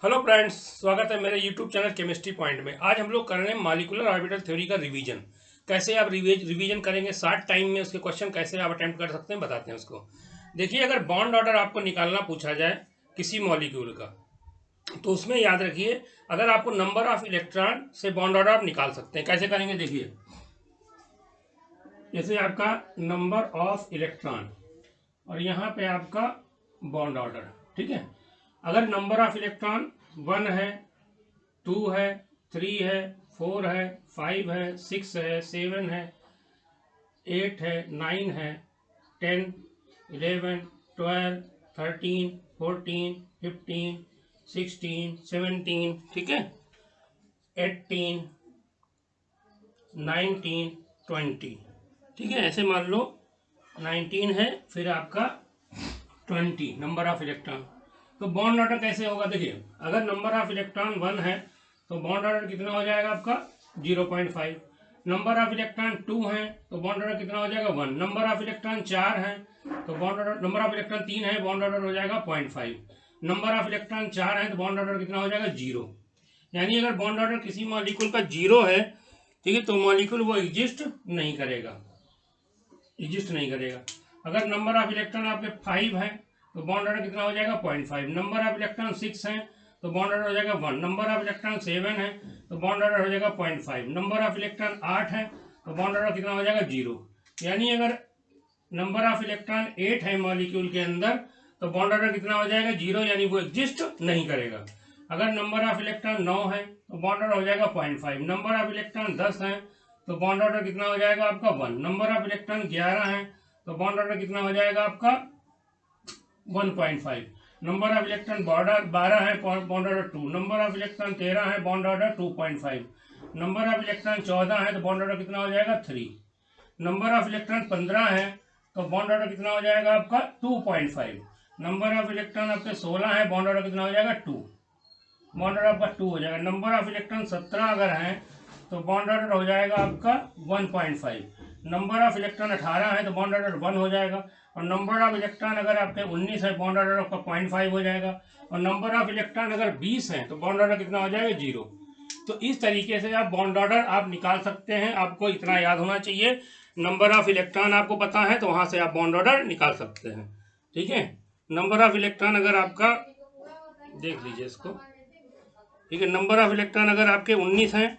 Hello friends, स्वागत है मेरे यूट्यूब चैनल केमिस्ट्री पॉइंट में। आज हम लोग कर रहे हैं मॉलिक्यूलर ऑर्बिटल थ्योरी का रिवीजन। कैसे आप रिवीजन करेंगे, शॉर्ट टाइम में उसके क्वेश्चन कैसे आप अटेम्प्ट कर सकते हैं बताते हैं उसको। देखिए, अगर बॉन्ड ऑर्डर आपको निकालना पूछा जाए किसी मॉलिक्यूल का, तो उसमें याद रखिए, अगर आपको नंबर ऑफ इलेक्ट्रॉन से बॉन्ड ऑर्डर आप निकाल सकते हैं। कैसे करेंगे देखिए, जैसे आपका नंबर ऑफ इलेक्ट्रॉन और यहाँ पे आपका बॉन्ड ऑर्डर, ठीक है। अगर नंबर ऑफ इलेक्ट्रॉन 1 है, 2 है, 3 है, 4 है, 5 है, 6 है, 7 है, 8 है, 9 है, 10, 11, 12, 13, 14, 15, 16, 17, ठीक है, 18, 19, 20, ठीक है। ऐसे मान लो 19 है, फिर आपका 20 नंबर ऑफ इलेक्ट्रॉन। तो बॉन्ड ऑर्डर कैसे होगा देखिए, अगर नंबर ऑफ इलेक्ट्रॉन 1 है तो बॉन्ड ऑर्डर कितना हो जाएगा आपका 0.5। नंबर ऑफ इलेक्ट्रॉन 2 है तो बॉन्ड ऑर्डर कितना हो जाएगा 1। नंबर ऑफ इलेक्ट्रॉन 4 है तो bond order, number of electron 3 है, बॉन्ड ऑर्डर हो जाएगा 0.5। नंबर ऑफ इलेक्ट्रॉन 4 है तो बॉन्ड ऑर्डर कितना हो जाएगा 0। यानी अगर बॉन्ड ऑर्डर किसी मॉलिक्यूल का 0 है, ठीक है, तो मॉलिक्यूल वो एग्जिस्ट नहीं करेगा, एग्जिस्ट नहीं करेगा। अगर नंबर ऑफ इलेक्ट्रॉन आपके 5 है तो बॉन्ड ऑर्डर कितना हो जाएगा 0.5। नंबर ऑफ इलेक्ट्रॉन 6 है तो बॉन्ड ऑर्डर हो जाएगा 1। नंबर ऑफ इलेक्ट्रॉन 7 है तो बॉन्ड ऑर्डर हो जाएगा 0.5। नंबर ऑफ इलेक्ट्रॉन 8 है तो बॉन्ड ऑर्डर कितना हो जाएगा 0। यानी अगर नंबर ऑफ इलेक्ट्रॉन 8 है मॉलिक्यूल के अंदर तो बॉन्ड ऑर्डर कितना हो जाएगा 0, यानी वो एग्जिस्ट नहीं करेगा। अगर नंबर ऑफ इलेक्ट्रॉन 9 है तो बॉन्ड ऑर्डर हो जाएगा 0.5। नंबर ऑफ इलेक्ट्रॉन 10 है तो बॉन्ड ऑर्डर कितना हो जाएगा आपका 1। नंबर ऑफ इलेक्ट्रॉन 11 है तो बॉन्ड ऑर्डर कितना हो जाएगा आपका 1.5। नंबर ऑफ इलेक्ट्रॉन 12 है, bond order 2। Number of electron 13 है, bond order 2.5। Number of electron 14 है तो बॉन्ड ऑर्डर कितना हो जाएगा 3। नंबर ऑफ इलेक्ट्रॉन 15 है तो बॉन्ड ऑर्डर कितना हो जाएगा आपका 2.5। नंबर ऑफ इलेक्ट्रॉन आपके 16 है, बॉन्ड ऑर्डर कितना हो जाएगा 2, बॉन्ड ऑर्डर आपका 2 हो जाएगा। नंबर ऑफ इलेक्ट्रॉन 17 अगर है तो बॉन्ड ऑर्डर हो जाएगा आपका 1.5। नंबर ऑफ इलेक्ट्रॉन 18 है तो बॉन्ड ऑर्डर 1 हो जाएगा। और नंबर ऑफ इलेक्ट्रॉन अगर आपके 19 है, बॉन्ड ऑर्डर आपका 0.5 हो जाएगा। और नंबर ऑफ इलेक्ट्रॉन अगर 20 है तो बॉन्ड ऑर्डर कितना हो जाएगा 0। तो इस तरीके से आप बॉन्ड ऑर्डर आप निकाल सकते हैं। आपको इतना याद होना चाहिए, नंबर ऑफ इलेक्ट्रॉन आपको पता है तो वहां से आप बॉन्ड ऑर्डर निकाल सकते हैं, ठीक है। नंबर ऑफ इलेक्ट्रॉन अगर आपका, देख लीजिए इसको, ठीक है, नंबर ऑफ इलेक्ट्रॉन अगर आपके 19 है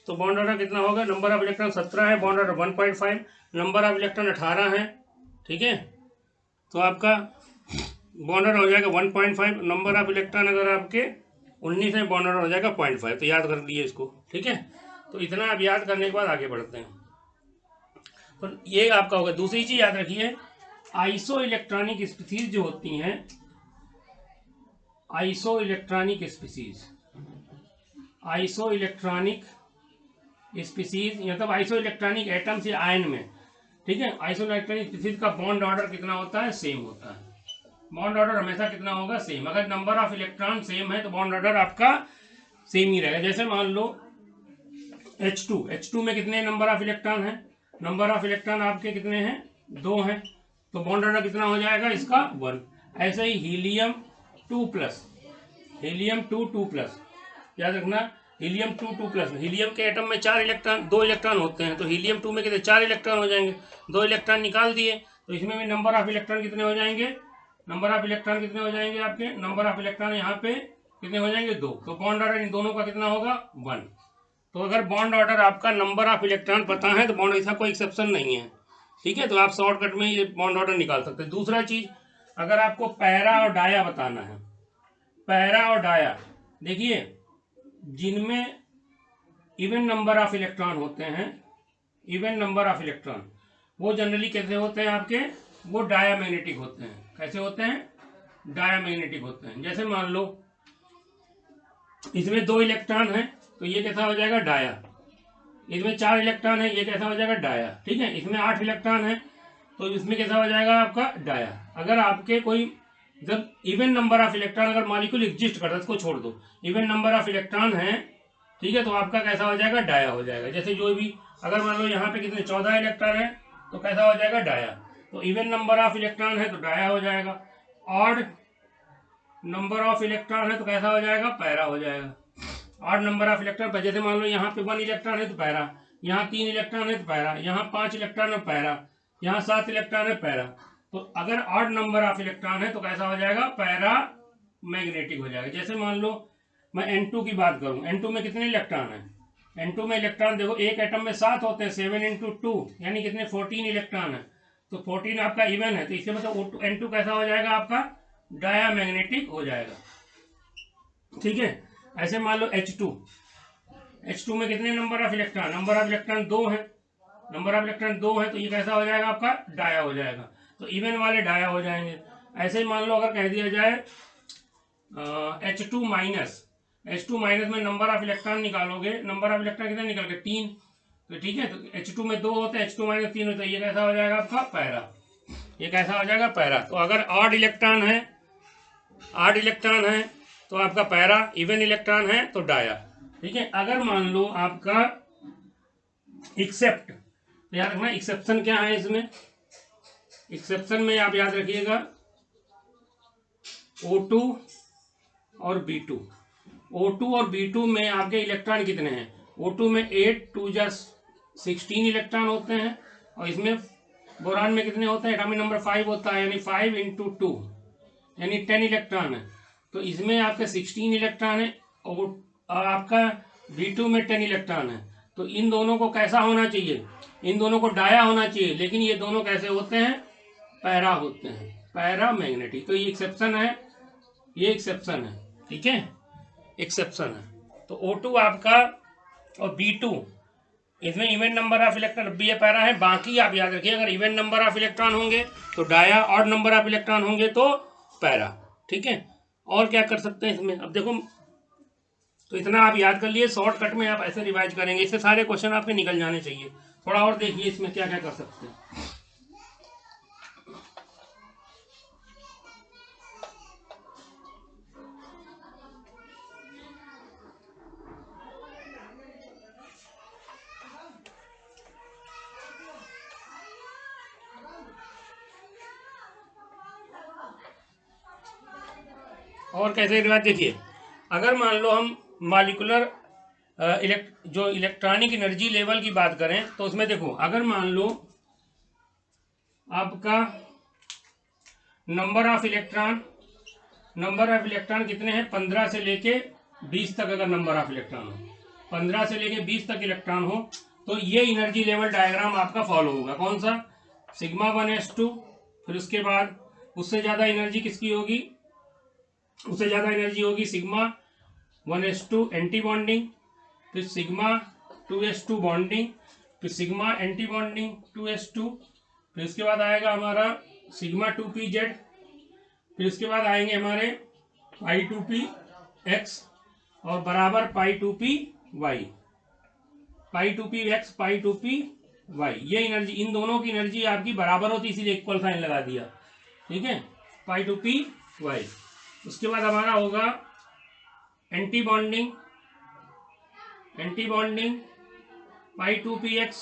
तो बॉन्ड ऑर्डर कितना होगा, नंबर ऑफ इलेक्ट्रॉन 17 है, bond order 1.5। Number of electron 18 है, ठीक है, तो आपका बॉन्ड ऑर्डर हो जाएगा 1.5। नंबर ऑफ इलेक्ट्रॉन अगर आपके 19 है, बॉन्ड ऑर्डर हो जाएगा 0.5। तो याद कर लीजिए इसको, ठीक है। तो इतना आप याद करने के बाद आगे बढ़ते हैं। तो ये आपका होगा। दूसरी चीज याद रखिए, आइसो इलेक्ट्रॉनिक स्पीसीज जो होती हैं, iso electronic species, iso electronic species मतलब आइसो इलेक्ट्रॉनिक एटम्स या आयन में, ठीक है, आइसो इलेक्ट्रॉनिक स्पीसीज का बॉन्ड ऑर्डर कितना होता है, सेम होता है। बॉन्ड ऑर्डर हमेशा कितना होगा, सेम। अगर नंबर ऑफ इलेक्ट्रॉन सेम है तो बॉन्ड ऑर्डर आपका सेम ही रहेगा। जैसे मान लो H2 में कितने नंबर ऑफ इलेक्ट्रॉन है, नंबर ऑफ इलेक्ट्रॉन आपके कितने हैं, 2 हैं, तो बॉन्ड ऑर्डर कितना हो जाएगा इसका 1। ऐसे ही हीलियम 2+, हीलियम 2+, याद रखना, हीलियम 2+। हीलियम के एटम में 4 इलेक्ट्रॉन, 2 इलेक्ट्रॉन होते हैं, तो हीलियम 2 में कितने 4 इलेक्ट्रॉन हो जाएंगे। 2 इलेक्ट्रॉन निकाल दिए तो इसमें भी नंबर ऑफ इलेक्ट्रॉन कितने हो जाएंगे, नंबर ऑफ इलेक्ट्रॉन कितने हो जाएंगे आपके, नंबर ऑफ इलेक्ट्रॉन यहाँ पे कितने हो जाएंगे 2। तो बॉन्ड ऑर्डर इन दोनों का कितना होगा 1। तो अगर बॉन्ड ऑर्डर आपका नंबर ऑफ इलेक्ट्रॉन पता है तो बॉन्ड, ऐसा कोई एक्सेप्शन नहीं है, ठीक है। तो आप शॉर्टकट में ये बॉन्ड ऑर्डर निकाल सकते हैं। दूसरा चीज, अगर आपको पैरा और डाया बताना है, पैरा और डाया, देखिए जिनमें इवन नंबर ऑफ इलेक्ट्रॉन होते हैं, इवन नंबर ऑफ इलेक्ट्रॉन, वो जनरली कैसे होते हैं आपके, वो डायामैग्नेटिक होते हैं। कैसे होते हैं, डायामैग्नेटिक होते हैं। जैसे मान लो इसमें 2 इलेक्ट्रॉन है तो ये कैसा हो जाएगा डाया। इसमें 4 इलेक्ट्रॉन है, ये कैसा हो जाएगा डाया, ठीक है। इसमें 8 इलेक्ट्रॉन है तो इसमें कैसा हो जाएगा आपका डाया। अगर आपके कोई, जब इवन नंबर ऑफ इलेक्ट्रॉन, अगर मॉलिक्यूल एग्जिस्ट करता है, इसको छोड़ दो, इवन नंबर ऑफ इलेक्ट्रॉन है, ठीक है, तो आपका कैसा हो जाएगा डाया हो जाएगा। जैसे जो भी, अगर मान लो यहाँ पे कितने 14 इलेक्ट्रॉन है तो कैसा हो जाएगा डाया। तो इवन नंबर ऑफ इलेक्ट्रॉन है तो डाया हो जाएगा। ऑड नंबर ऑफ इलेक्ट्रॉन है तो कैसा हो जाएगा, पैरा हो जाएगा। ऑड नंबर ऑफ इलेक्ट्रॉन, जैसे मान लो यहाँ पे 1 इलेक्ट्रॉन है तो पैरा, यहाँ 3 इलेक्ट्रॉन है तो पैरा, यहाँ 5 इलेक्ट्रॉन है पैरा, यहाँ 7 इलेक्ट्रॉन है पैरा। तो अगर ऑड नंबर ऑफ इलेक्ट्रॉन है तो कैसा हो जाएगा, पैरा मैग्नेटिक हो जाएगा। जैसे मान लो मैं N2 की बात करूं, N2 में कितने इलेक्ट्रॉन है, N2 में इलेक्ट्रॉन देखो एक एटम में 7 होते हैं, 7 × 2 यानी कितने 14 इलेक्ट्रॉन है। तो 14 आपका इवन है, तो इससे मतलब N2 कैसा हो जाएगा आपका, डाया मैग्नेटिक हो जाएगा। ठीक है, ऐसे मान लो H2 में कितने number of electron, number of electron 2 है, नंबर ऑफ इलेक्ट्रॉन 2 है, तो ये कैसा हो जाएगा आपका, डाया हो जाएगा। तो इवन वाले डाया हो जाएंगे। ऐसे ही मान लो अगर कह दिया जाए H2 माइनस में नंबर ऑफ इलेक्ट्रॉन निकालोगे, नंबर ऑफ इलेक्ट्रॉन कितने निकल गए, 3। तो ठीक है, तो H2 में 2 होते हैं, H2 माइनस 3 होता है, ये कैसा हो जाएगा आपका, पैरा। ये कैसा हो जाएगा, पैरा। तो अगर ऑड इलेक्ट्रॉन है तो आपका पैरा, इवन इलेक्ट्रॉन है तो डाया। ठीक है, अगर मान लो आपका एक्सेप्ट, तो याद रखना एक्सेप्शन क्या है इसमें, एक्सेप्शन में आप याद रखिएगा O2 और B2, O2 और B2 में आपके इलेक्ट्रॉन कितने हैं, O2 में 8 2 16 इलेक्ट्रॉन होते हैं, और इसमें बोरान में कितने होते हैं, एटॉमिक नंबर 5 होता है, यानी 5 × 2 यानी 10 इलेक्ट्रॉन है। तो इसमें आपके 16 इलेक्ट्रॉन है और आपका B2 में 10 इलेक्ट्रॉन है। तो इन दोनों को कैसा होना चाहिए, इन दोनों को डाया होना चाहिए, लेकिन ये दोनों कैसे होते हैं, पैरा होते हैं, पैरा मैग्नेटिक। तो ये एक्सेप्शन है, ये एक्सेप्शन है। ठीक है, एक्सेप्शन है। तो O2 आपका और B2 इसमें इवन नंबर ऑफ इलेक्ट्रॉन भी ये पैरा है। बाकी आप याद रखिए, अगर इवन नंबर ऑफ इलेक्ट्रॉन होंगे तो dia, odd number of electron होंगे तो पैरा। ठीक है, और क्या कर सकते हैं इसमें, अब देखो, तो इतना आप याद कर लिए, शॉर्टकट में आप ऐसे रिवाइज करेंगे, इससे सारे क्वेश्चन आपके निकल जाने चाहिए। थोड़ा और देखिए इसमें क्या क्या कर सकते हैं। और कैसे रिवाज देखिए, अगर मान लो हम मॉलिक्यूलर जो इलेक्ट्रॉनिक एनर्जी लेवल की बात करें, तो उसमें देखो, अगर मान लो आपका नंबर ऑफ इलेक्ट्रॉन कितने हैं, 15 से लेके 20 तक, अगर नंबर ऑफ इलेक्ट्रॉन हो 15 से लेके 20 तक इलेक्ट्रॉन हो, तो ये एनर्जी लेवल डायग्राम आपका फॉलो होगा। कौन सा, σ1s2, फिर उसके बाद उससे ज्यादा एनर्जी किसकी होगी, उससे ज्यादा एनर्जी होगी σ1s2 एंटी बॉन्डिंग, फिर σ2s2 बॉन्डिंग, फिर σ एंटी बॉन्डिंग 2s2, फिर उसके बाद आएगा हमारा σ2pz, फिर उसके बाद आएंगे हमारे π2px और बराबर π2py, π2px π2py। ये एनर्जी, इन दोनों की एनर्जी आपकी बराबर होती, इसीलिए इक्वल साइन लगा दिया। ठीक है, π2py। उसके बाद हमारा होगा एंटी बॉन्डिंग π2px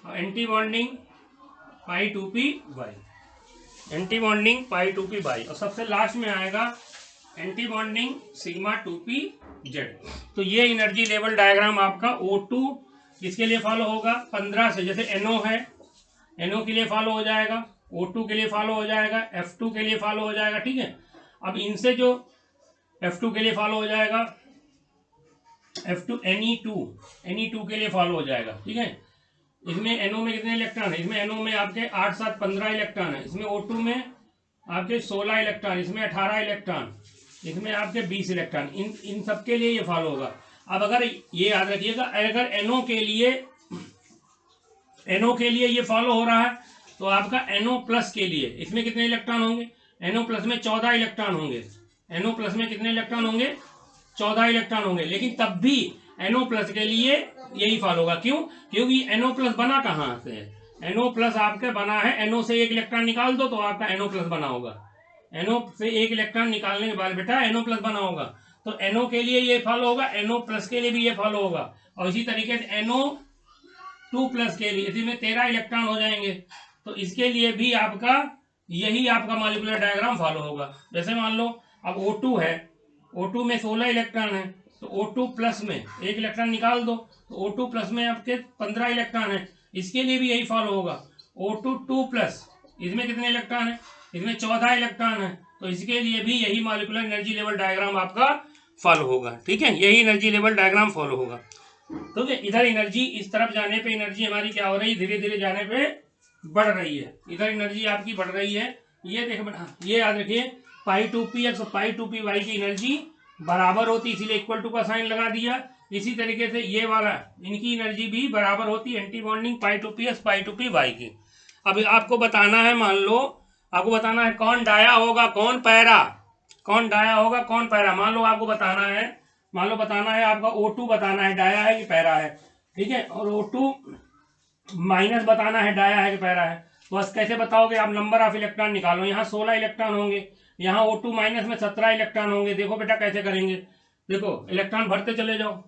और anti bonding π2py, anti bonding π2py, और सबसे लास्ट में आएगा एंटी बॉन्डिंग σ2pz। तो ये एनर्जी लेवल डायग्राम आपका O2 किसके लिए फॉलो होगा, 15 से, जैसे NO है, NO के लिए फॉलो हो जाएगा, O2 के लिए फॉलो हो जाएगा, F2 के लिए फॉलो हो जाएगा। ठीक है, अब इनसे जो F2 के लिए फॉलो हो जाएगा, F2 Ne2 के लिए फॉलो हो जाएगा। ठीक है, इसमें NO में कितने इलेक्ट्रॉन है, इसमें NO में आपके 8 7 15 इलेक्ट्रॉन है, इसमें O2 में आपके 16 इलेक्ट्रॉन, इसमें 18 इलेक्ट्रॉन, इसमें आपके 20 इलेक्ट्रॉन, इन सब के लिए ये फॉलो होगा। अब अगर ये याद रखिएगा, अगर NO के लिए ये फॉलो हो रहा है, तो आपका NO प्लस के लिए इसमें कितने इलेक्ट्रॉन होंगे, NO प्लस में 14 इलेक्ट्रॉन होंगे, NO प्लस में कितने इलेक्ट्रॉन होंगे, 14 इलेक्ट्रॉन होंगे। लेकिन तब भी NO प्लस के लिए यही फॉलो होगा, क्यों, क्योंकि NO प्लस बना कहाँ से है, NO प्लस आपके बना है, NO से एक इलेक्ट्रॉन निकाल दो तो आपका NO प्लस बना होगा, NO से एक इलेक्ट्रॉन निकालने के बाद बेटा NO प्लस बना होगा। तो NO के लिए ये फॉलो होगा, NO प्लस के लिए भी ये फॉलो होगा, और इसी तरीके से NO2 प्लस के लिए इसमें 13 इलेक्ट्रॉन हो जाएंगे, तो इसके लिए भी आपका यही आपका मॉलिक्यूलर डायग्राम फॉलो होगा। जैसे मान लो अब O2 है, O2 में 16 इलेक्ट्रॉन है, तो O2 प्लस में एक इलेक्ट्रॉन निकाल दो, तो O2 प्लस में आपके 15 इलेक्ट्रॉन है। इसके लिए भी यही फॉलो होगा। O2 2 प्लस, इसमें कितने इलेक्ट्रॉन है? इसमें 14 इलेक्ट्रॉन है, तो इसके लिए भी यही मॉलिक्यूलर एनर्जी लेवल डायग्राम आपका फॉलो होगा। ठीक है, यही एनर्जी लेवल डायग्राम फॉलो होगा। तो इधर एनर्जी इस तरफ जाने पे एनर्जी हमारी क्या हो रही है, धीरे धीरे जाने पे बढ़ रही है। इधर एनर्जी आपकी बढ़ रही है। ये देख, ये याद रखिए, पाई टू पी एक्स और पाई टू पी वाई की एनर्जी बराबर होती, इसीलिए इक्वल टू का साइन लगा दिया। इसी तरीके से ये वाला, इनकी एनर्जी भी बराबर होती है, anti bonding pi two p x pi two p y की। अब आपको बताना है, मान लो आपको बताना है कौन डाया होगा कौन पैरा, कौन डाया होगा कौन पैरा। मान लो आपको बताना है, मान लो बताना है आपका O2 बताना है डाया है कि पैरा है। ठीक है, और O2 माइनस बताना है डाया है कि पैरा है। तो बस कैसे बताओगे आप, नंबर ऑफ इलेक्ट्रॉन निकालो। यहाँ 16 इलेक्ट्रॉन होंगे, यहाँ O2 माइनस में 17 इलेक्ट्रॉन होंगे। देखो बेटा कैसे करेंगे, देखो इलेक्ट्रॉन भरते चले जाओ।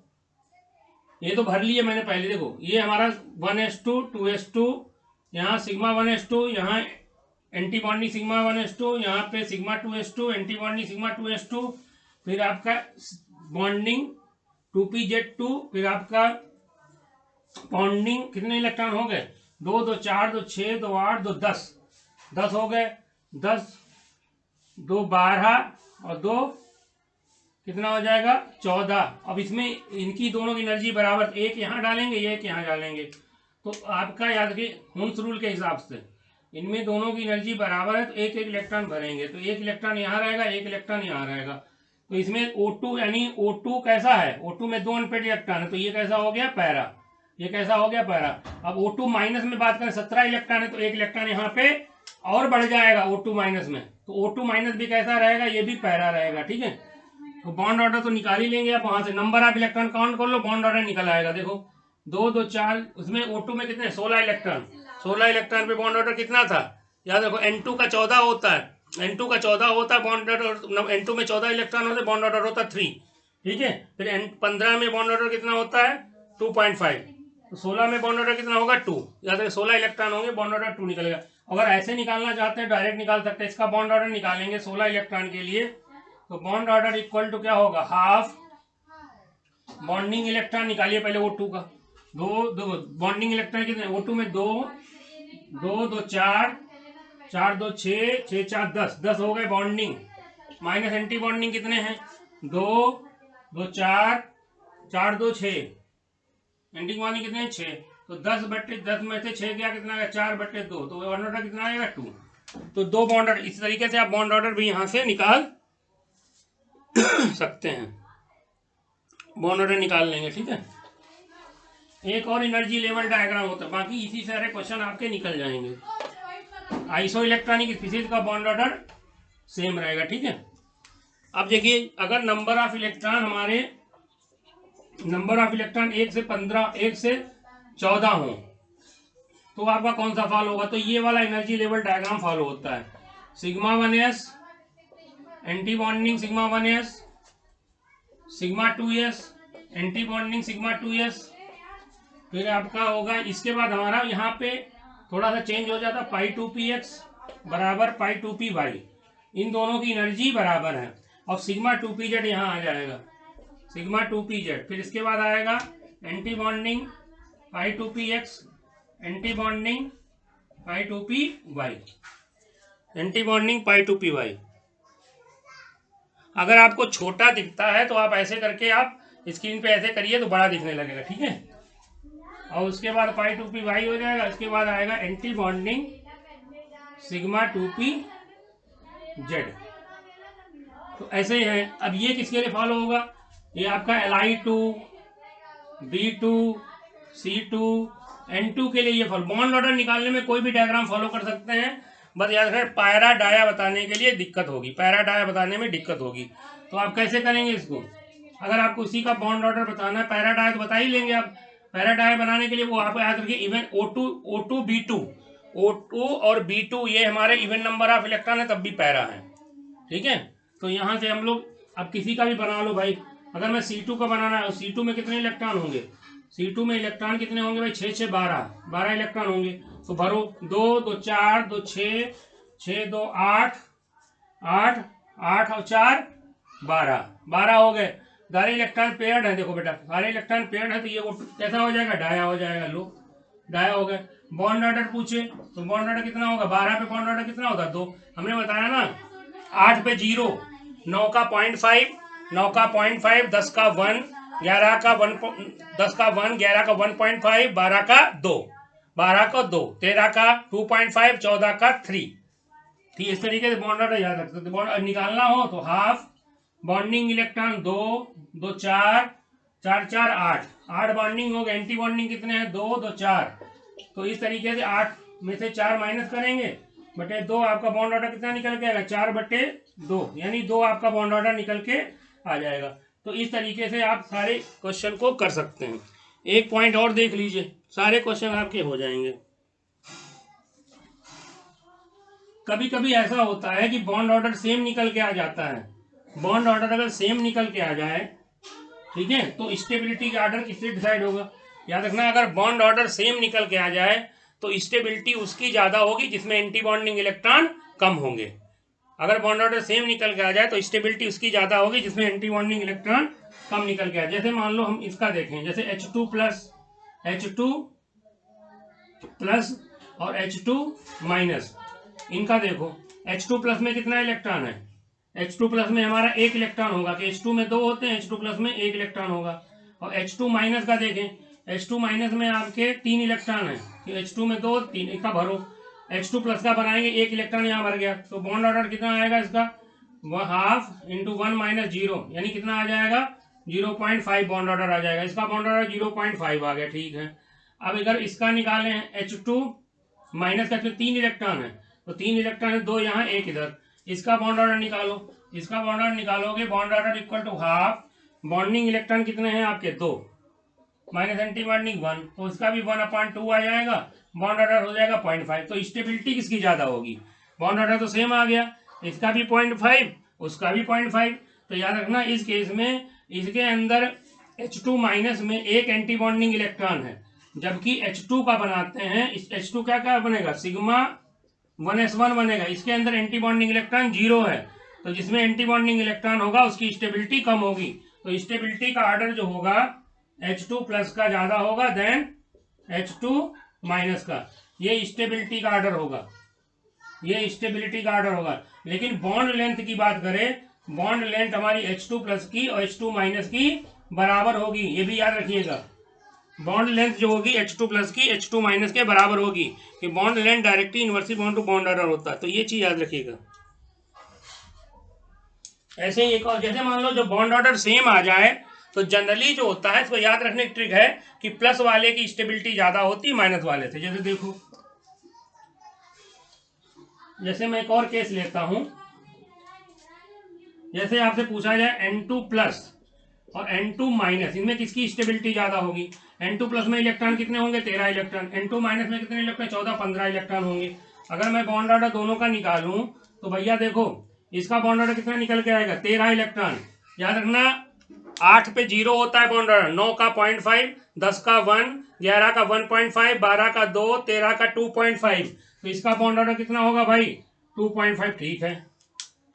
ये तो भर लिए मैंने पहले, देखो ये हमारा 1s2 2s2, यहाँ सिग्मा 1s2, यहाँ एंटी बॉन्डिंग सिग्मा 1s2, यहाँ पे sigma 2s2 anti bonding sigma 2s2, फिर आपका बॉन्डिंग 2pz2, फिर आपका बॉन्डिंग कितने इलेक्ट्रॉन हो गए, 2 2 4 2 6 2 8 2 10, 10 हो गए, 10 2 12 और 2 कितना हो जाएगा 14। अब इसमें इनकी दोनों की एनर्जी बराबर, एक यहाँ डालेंगे एक यहाँ डालेंगे, तो आपका याद रखिए हुंस रूल के हिसाब से इनमें दोनों की एनर्जी बराबर है, तो एक एक इलेक्ट्रॉन भरेंगे, तो एक इलेक्ट्रॉन यहाँ रहेगा एक इलेक्ट्रॉन यहाँ रहेगा। तो इसमें O2 यानी O2 कैसा है, O2 में 2 अनपेड इलेक्ट्रॉन है, तो ये कैसा हो गया पैरा, ये कैसा हो गया पैरा। अब O2 माइनस में बात करें 17 इलेक्ट्रॉन है, तो एक इलेक्ट्रॉन यहाँ पे और बढ़ जाएगा O2 माइनस में, तो O2 माइनस भी कैसा रहेगा, ये भी पैरा रहेगा। ठीक है, तो बॉन्ड ऑर्डर तो निकाल ही लेंगे आप वहां से, नंबर ऑफ इलेक्ट्रॉन काउंट कर लो, बॉन्ड ऑर्डर निकल आएगा। देखो 2 2 4, उसमें O2 में कितने 16 इलेक्ट्रॉन, 16 इलेक्ट्रॉन पे बॉन्ड ऑर्डर कितना था, याद रखो N2 का 14 होता है, N2 का 14 होता है बॉन्ड ऑर्डर, N2 में 14 इलेक्ट्रॉन होते, बॉन्ड ऑर्डर होता है 3। ठीक है, फिर 15 में बॉन्ड ऑर्डर कितना होता है 2.5, तो 16 में बॉन्ड ऑर्डर कितना होगा 2, याद रखिए 16 इलेक्ट्रॉन होंगे, बॉन्ड ऑर्डर 2 निकलेगा। अगर ऐसे निकालना चाहते हैं डायरेक्ट निकाल सकते हैं, इसका बॉन्ड ऑर्डर निकालेंगे 16 इलेक्ट्रॉन के लिए, तो बॉन्ड ऑर्डर इक्वल टू क्या होगा, हाफ बॉन्डिंग इलेक्ट्रॉन निकालिए पहले O2 का, दो बॉन्डिंग इलेक्ट्रॉन कितने O2 में 2 2 2 4 4 2 6 6 4 10, 10 हो गए बॉन्डिंग, माइनस एंटी बॉन्डिंग कितने हैं 2 2 4 4 2 6, एंटी बॉन्डिंग कितने हैं 6, तो 10 में से 6 गया कितना आएगा 4/2, तो बॉन्ड ऑर्डर कितना आएगा 2। तो 2 बॉन्ड ऑर्डर, इस तरीके से आप बॉन्ड ऑर्डर भी यहाँ से निकाल सकते हैं, बॉन्ड ऑर्डर निकाल लेंगे। ठीक है, एक और एनर्जी लेवल डायग्राम होता है, बाकी इसी सारे क्वेश्चन आपके निकल जाएंगे। आइसो इलेक्ट्रॉनिक स्पीशीज का बॉन्ड ऑर्डर सेम रहेगा। ठीक है, अब देखिए अगर नंबर ऑफ इलेक्ट्रॉन हमारे, नंबर ऑफ इलेक्ट्रॉन 1 से 15 1 से 14 हो, तो आपका कौन सा फॉलो होगा, तो ये वाला एनर्जी लेवल डायग्राम फॉलो होता है, sigma 1s anti bonding sigma 1s, sigma 2s anti bonding sigma 2s, फिर आपका होगा इसके बाद हमारा यहाँ पे थोड़ा सा चेंज हो जाता, पाई 2px बराबर पाई 2py, इन दोनों की एनर्जी बराबर है, और सिग्मा 2pz यहाँ आ जाएगा, सिग्मा 2pz, फिर इसके बाद आएगा एंटी बॉन्डिंग पाई 2px एंटी बॉन्डिंग पाई 2py, एंटी बॉन्डिंग पाई 2py। अगर आपको छोटा दिखता है तो आप ऐसे करके आप स्क्रीन पे ऐसे करिए तो बड़ा दिखने लगेगा। ठीक है, और उसके बाद पाई 2py हो जाएगा, इसके बाद आएगा एंटी बॉन्डिंग सिग्मा 2pz। तो ऐसे ही है। अब ये किसके लिए फॉलो होगा, ये आपका Li2 B2 C2 N2 के लिए ये फॉलो, बॉन्ड ऑर्डर निकालने में कोई भी डायग्राम फॉलो कर सकते हैं, बस याद रखें पैरा डाया बताने के लिए दिक्कत होगी, पैरा डाया बताने में दिक्कत होगी। तो आप कैसे करेंगे इसको, अगर आपको उसी का बॉन्ड ऑर्डर बताना है, पैरा डाया तो बता ही लेंगे आप, पैरा डाया बनाने के लिए वो आप याद रखिए इवन O2 B2, O2 और B2 ये हमारे इवन नंबर ऑफ इलेक्ट्रॉन है तब भी पैरा है। ठीक है, तो यहाँ से हम लोग अब किसी का भी बना लो भाई, अगर मैं C2 का बनाना है, C2 में कितने इलेक्ट्रॉन होंगे, C2 में इलेक्ट्रॉन कितने होंगे भाई 6 6 12 इलेक्ट्रॉन होंगे, तो भरो 2 2 4 2 6 6 2 8 8 8 और 4 12, 12 हो गए। सारे इलेक्ट्रॉन पेयर्ड है, देखो बेटा सारे इलेक्ट्रॉन पेयर्ड है, तो ये वो कैसा हो जाएगा, डाया हो जाएगा। लो डाया हो गए। बॉन्ड ऑर्डर पूछे तो बॉन्ड ऑर्डर कितना होगा, 12 पे बॉन्ड ऑर्डर कितना होता है 2, हमने बताया ना। 8 पे 0, 9 का 0.5, 9 का 0.5, 10 का 1, 11 का 1, 10 का 1, 11 का 1.5, 12 का 2, 12 का 2, 13 का 2.5, 14 का 3। ठीक, इस तरीके से बॉन्ड ऑर्डर याद रख सकते। बॉन्ड निकालना हो तो हाफ बॉन्डिंग इलेक्ट्रॉन 2, 2 4, 4 4 8, 8 बॉन्डिंग हो गए। एंटी बॉन्डिंग कितने हैं, 2 2 4। तो इस तरीके से 8 में से 4 माइनस करेंगे बटे 2, आपका बॉन्ड ऑर्डर कितना निकल के आएगा, 4 बटे 2, यानी 2 आपका बॉन्ड ऑर्डर निकल के आ जाएगा। तो इस तरीके से आप सारे क्वेश्चन को कर सकते हैं। एक पॉइंट और देख लीजिए, सारे क्वेश्चन आपके हो जाएंगे। कभी कभी ऐसा होता है कि बॉन्ड ऑर्डर सेम निकल के आ जाता है। बॉन्ड ऑर्डर अगर सेम निकल के आ जाए, ठीक है, तो स्टेबिलिटी का ऑर्डर किससे डिसाइड होगा, याद रखना। अगर बॉन्ड ऑर्डर सेम निकल के आ जाए तो स्टेबिलिटी उसकी ज्यादा होगी जिसमें एंटी बॉन्डिंग इलेक्ट्रॉन कम होंगे। अगर बॉन्ड ऑर्डर सेम निकल के आ जाए तो स्टेबिलिटी उसकी ज्यादा होगी जिसमें एंटी बॉन्डिंग इलेक्ट्रॉन कम निकल के आए। जैसे मान लो हम इसका देखें, जैसे H2 प्लस और H2 माइनस, इनका देखो। H2 प्लस में कितना इलेक्ट्रॉन है, H2 प्लस में हमारा 1 इलेक्ट्रॉन होगा, कि H2 में 2 होते हैं, H2 प्लस में 1 इलेक्ट्रॉन होगा। और H2 माइनस का देखें, H2 माइनस में आपके 3 इलेक्ट्रॉन है, H2 में 2 3, इसका भरो। H2 प्लस का बनाएंगे, 1 इलेक्ट्रॉन यहाँ भर गया, तो बॉन्ड ऑर्डर कितना आएगा इसका, हाफ इंटू 1 माइनस 0, यानी कितना आ जाएगा 0.5 बॉन्ड ऑर्डर आ जाएगा। इसका बॉन्ड ऑर्डर 0.5 आ गया, ठीक है। अब अगर इसका निकालें H2 माइनस का, 3 इलेक्ट्रॉन है, तो 3 इलेक्ट्रॉन है, 2 यहाँ 1 इधर। इसका बॉन्ड ऑर्डर निकालो, इसका बॉन्ड ऑर्डर निकालोगे, bond order equal to half bonding electron कितने हैं आपके 2 माइनस एंटी बॉन्डिंग 1, तो इसका भी 1/2 आ जाएगा, बॉन्ड ऑर्डर हो जाएगा 0.5। तो स्टेबिलिटी किसकी ज्यादा होगी, बॉन्ड ऑर्डर तो सेम आ गया, इसका भी 0.5 उसका भी 0.5। तो याद रखना इस केस में इसके अंदर H2 माइनस में 1 एंटी बॉन्डिंग इलेक्ट्रॉन है, जबकि H2 का बनाते हैं, इस H2 क्या क्या बनेगा, सिग्मा 1s1 बनेगा। इसके अंदर एंटी बॉन्डिंग इलेक्ट्रॉन 0 है, तो जिसमें एंटी बॉन्डिंग इलेक्ट्रॉन होगा उसकी स्टेबिलिटी कम होगी। तो स्टेबिलिटी का ऑर्डर जो होगा H2 प्लस का ज्यादा होगा देन H2 माइनस का, ये स्टेबिलिटी का ऑर्डर होगा, ये स्टेबिलिटी का ऑर्डर होगा। लेकिन बॉन्ड लेंथ की बात करें, बॉन्ड लेंथ हमारी H2 प्लस की और H2 माइनस की बराबर होगी, ये भी याद रखिएगा। बॉन्ड लेंथ जो होगी H2 प्लस की H2 माइनस के बराबर होगी, कि bond length directly inversely bond to bond order होता है, तो ये चीज याद रखिएगा। ऐसे ही एक और, जैसे मान लो जो बॉन्ड ऑर्डर सेम आ जाए तो जनरली जो होता है, इसको याद रखने की ट्रिक है कि प्लस वाले की स्टेबिलिटी ज्यादा होती है माइनस वाले से। जैसे देखो, जैसे मैं एक और केस लेता हूं, जैसे आपसे पूछा जाए N2 प्लस और N2 माइनस, इनमें किसकी स्टेबिलिटी ज्यादा होगी। N2 प्लस में इलेक्ट्रॉन कितने होंगे, 13 इलेक्ट्रॉन। N2 माइनस में कितने इलेक्ट्रॉन, 14 15 इलेक्ट्रॉन होंगे। अगर मैं बॉन्ड ऑर्डर दोनों का निकालूं तो भैया देखो, इसका बॉन्ड ऑर्डर कितना निकल के आएगा, 13 इलेक्ट्रॉन। याद रखना 8 पे 0 होता है बॉन्ड ऑर्डर, 9 का 0.5, 10 का 1, 11 का 1.5, 12 का 2, 13 का 2.5। तो इसका बॉन्ड ऑर्डर कितना होगा भाई, 2.5, ठीक है,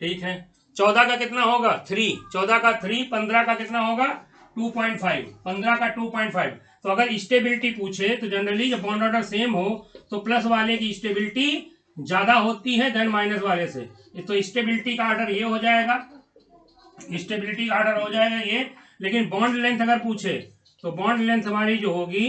ठीक है। 14 का कितना होगा 3, 14 का 3, 15 का कितना होगा 2.5, 15 का 2.5। तो अगर स्टेबिलिटी पूछे तो जनरली जब बॉन्ड ऑर्डर सेम हो तो प्लस वाले की स्टेबिलिटी ज्यादा होती है देन माइनस वाले से। तो स्टेबिलिटी का ऑर्डर ये हो जाएगा, स्टेबिलिटी का ऑर्डर हो जाएगा ये। लेकिन बॉन्ड लेंथ अगर पूछे तो बॉन्ड लेंथ हमारी जो होगी,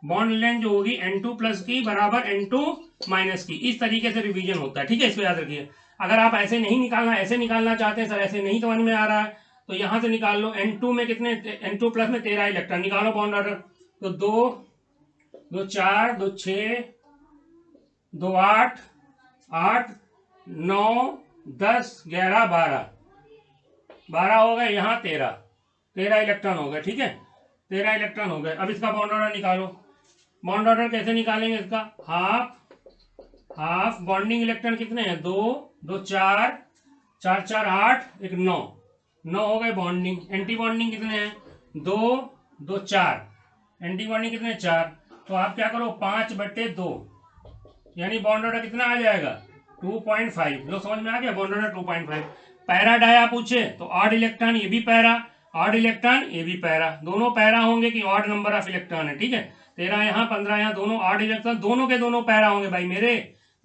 बॉन्ड लेंथ जो होगी N2 प्लस की बराबर N2 माइनस की। इस तरीके से रिवीजन होता है, ठीक है, इसको याद रखिए। अगर आप ऐसे नहीं निकालना, ऐसे निकालना चाहते हैं सर, ऐसे नहीं समझ में आ रहा है, तो यहां से निकाल लो। N2 में कितने, N2 प्लस में 13 इलेक्ट्रॉन, निकालो बॉन्ड ऑर्डर। तो 2 2 4 2 6 2 8 8 9 10 11 12 हो गए, यहाँ 13 इलेक्ट्रॉन हो गए, ठीक है, 13 इलेक्ट्रॉन हो गए। अब इसका बॉन्ड ऑर्डर निकालो। बॉन्ड ऑर्डर कैसे निकालेंगे इसका, हाफ बॉन्डिंग इलेक्ट्रॉन कितने हैं, 2 2 4 4 4 8 1 9 हो गए बॉन्डिंग। एंटी बॉन्डिंग कितने हैं, 2 2 4, एंटी बॉन्डिंग कितने 4। तो आप क्या करो 5/2, यानी बॉन्ड ऑर्डर कितना आ जाएगा 2.5। लो समझ में आ गया, बॉन्ड ऑर्डर 2.5। पैरा डाया पूछे तो ऑड इलेक्ट्रॉन, ये भी पैरा, ऑड इलेक्ट्रॉन ये भी पैरा, दोनों पैरा होंगे कि ऑड नंबर ऑफ इलेक्ट्रॉन है। ठीक है, 13 यहाँ 15 यहाँ, दोनों ऑड इलेक्ट्रॉन, दोनों के दोनों पैरा होंगे भाई मेरे,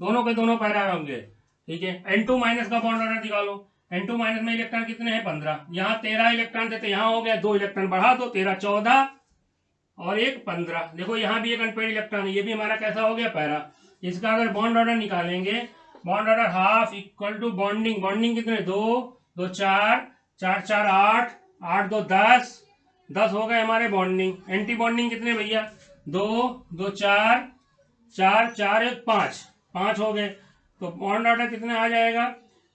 दोनों के दोनों पैरा होंगे। ठीक है, N2 माइनस का बॉन्ड ऑर्डर निकालो। N2 माइनस में इलेक्ट्रॉन कितने हैं 15, यहाँ 13 इलेक्ट्रॉन थे तो यहाँ हो गया 2 इलेक्ट्रॉन बढ़ा दो, 13 14 और एक 15। देखो यहाँ भी एक अनपेड इलेक्ट्रॉन है, ये भी हमारा कैसा हो गया पैरा। इसका अगर बॉन्ड ऑर्डर निकालेंगे, bond order half equal to bonding, bonding कितने 2 2 4 4 4 8 8 2 10 10 हो गए हमारे बॉन्डिंग। एंटी बॉन्डिंग कितने भैया 2 2 4 4 4 1 5 5 हो गए। तो बॉन्ड ऑर्डर कितने आ जाएगा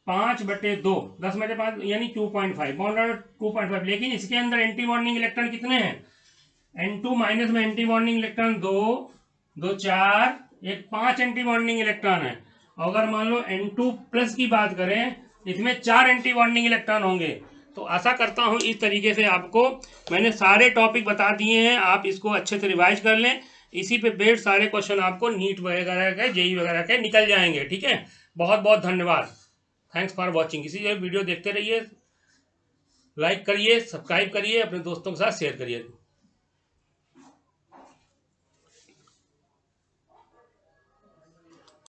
5/2, 10 में से 5 यानी 2.5, बॉन्ड ऑर्डर 2.5। लेकिन इसके अंदर एंटी बॉन्डिंग इलेक्ट्रॉन कितने हैं, N2 माइनस में एंटी बॉन्डिंग इलेक्ट्रॉन 2 2 4 एक 5 एंटी बॉन्डिंग इलेक्ट्रॉन है। अगर मान लो N2 प्लस की बात करें, इसमें 4 एंटी बॉन्डिंग इलेक्ट्रॉन होंगे। तो आशा करता हूं इस तरीके से आपको मैंने सारे टॉपिक बता दिए हैं, आप इसको अच्छे से रिवाइज कर लें। इसी पे बेस्ड सारे क्वेश्चन आपको नीट वगैरह के, जेई वगैरह के निकल जाएंगे। ठीक है, बहुत बहुत धन्यवाद, थैंक्स फॉर वॉचिंग। इसी वीडियो देखते रहिए, लाइक करिए, सब्सक्राइब करिए, अपने दोस्तों के साथ शेयर करिए।